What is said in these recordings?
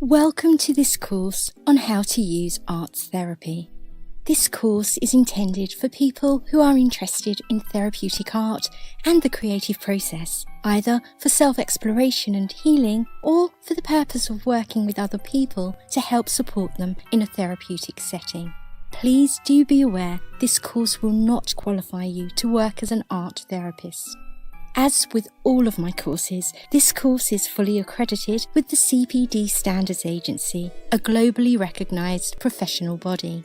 Welcome to this course on how to use arts therapy. This course is intended for people who are interested in therapeutic art and the creative process, either for self-exploration and healing or for the purpose of working with other people to help support them in a therapeutic setting. Please do be aware this course will not qualify you to work as an art therapist. As with all of my courses, this course is fully accredited with the CPD Standards Agency, a globally recognised professional body.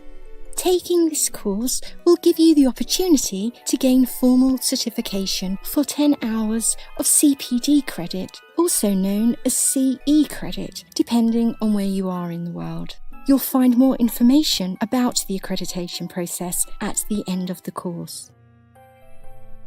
Taking this course will give you the opportunity to gain formal certification for 10 hours of CPD credit, also known as CE credit, depending on where you are in the world. You'll find more information about the accreditation process at the end of the course.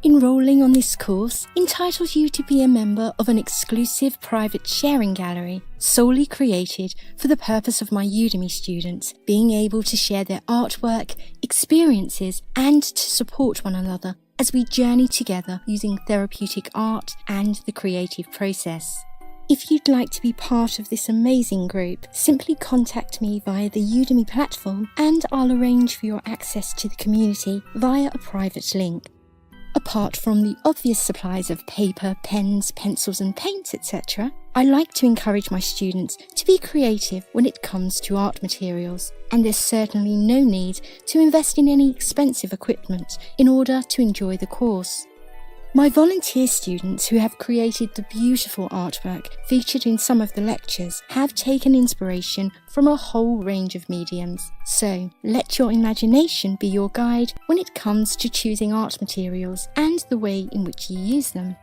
Enrolling on this course entitles you to be a member of an exclusive private sharing gallery solely created for the purpose of my Udemy students being able to share their artwork, experiences, and to support one another as we journey together using therapeutic art and the creative process. If you'd like to be part of this amazing group, simply contact me via the Udemy platform and I'll arrange for your access to the community via a private link. Apart from the obvious supplies of paper, pens, pencils and paints, etc., I like to encourage my students to be creative when it comes to art materials, and there's certainly no need to invest in any expensive equipment in order to enjoy the course. My volunteer students who have created the beautiful artwork featured in some of the lectures have taken inspiration from a whole range of mediums. So let your imagination be your guide when it comes to choosing art materials and the way in which you use them.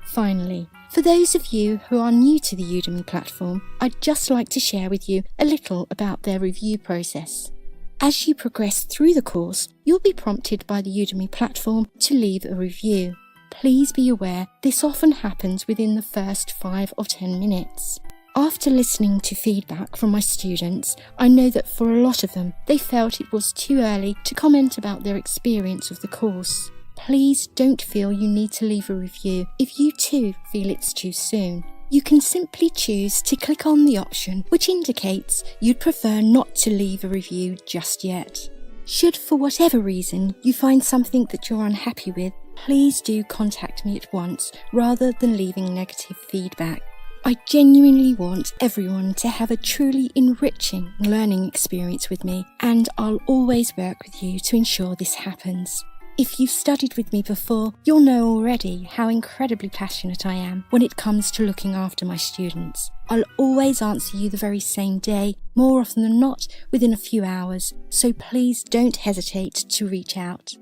Finally, for those of you who are new to the Udemy platform, I'd just like to share with you a little about their review process. As you progress through the course, you'll be prompted by the Udemy platform to leave a review. Please be aware this often happens within the first 5 or 10 minutes. After listening to feedback from my students, I know that for a lot of them, they felt it was too early to comment about their experience of the course. Please don't feel you need to leave a review if you too feel it's too soon. You can simply choose to click on the option which indicates you'd prefer not to leave a review just yet. Should for whatever reason you find something that you're unhappy with, please do contact me at once rather than leaving negative feedback. I genuinely want everyone to have a truly enriching learning experience with me, and I'll always work with you to ensure this happens. If you've studied with me before, you'll know already how incredibly passionate I am when it comes to looking after my students. I'll always answer you the very same day, more often than not within a few hours, so please don't hesitate to reach out.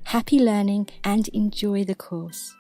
Happy learning and enjoy the course.